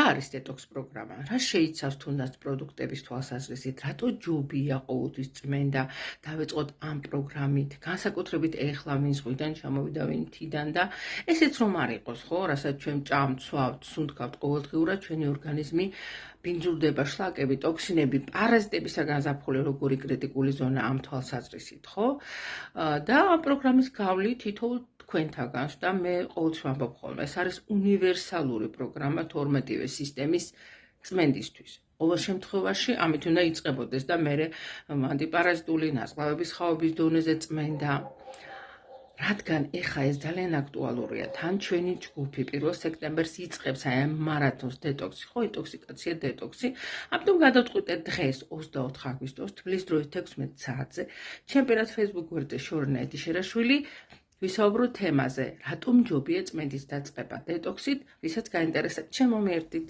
არის დეტოქს პროგრამა? რა შეიცავს თუნდაც პროდუქტების თვალსაზრისით? რატო ჯობია ყოველთვის წმენდა დავეწყოთ ამ პროგრამით? განსაკუთრებით ეხლა ვინ ზღვიდან ჩამოვიდა, ვინ მთიდან და ესეც რომ არ იყოს, ხო? რასაც ჩვენ ჭამთ, სვავთ, სუნთქავთ ყოველდღიურად, ჩვენი ორგანიზმი ბინძურდება, შლაკები, ტოქსინები, პარაზიტებისაგან ზაფხული როგორი კრიტიკული ზონა ამ თვალსაზრისით, ხო? და ამ პროგრამის გავლი თითოეულ თქვენთაგანს და მე ყოველთვის ვამბობ ხოლმე, ეს არის უნივერსალური პროგრამა 12-ვე სისტემის წმენდისთვის. ყოველ შემთხვევაში ამით უნდა იწყებოდეს და მე ანტიპარაზიტული ნაწლავების ხაობის დონეზე წმენდა. რადგან ეხა ეს ძალიან აქტუალურია, თან ჩვენი ჯგუფი 1 სექტემბერს იწყებს აი ამ მარათონს დეტოქსი, ხო, ინტოქსიკაცია დეტოქსი. ამიტომ გადავწყვიტეთ დღეს 24 აგვისტოს თბილის დროით 16 საათზე ჩემ პირად Facebook გვერდზე შორნა ეთიშერაშვილი ვისაუბროთ თემაზე, რატომ ჯობია წმენდის დაწყება დეტოქსით, ვისაც გაინტერესებს, შემომიერთდით.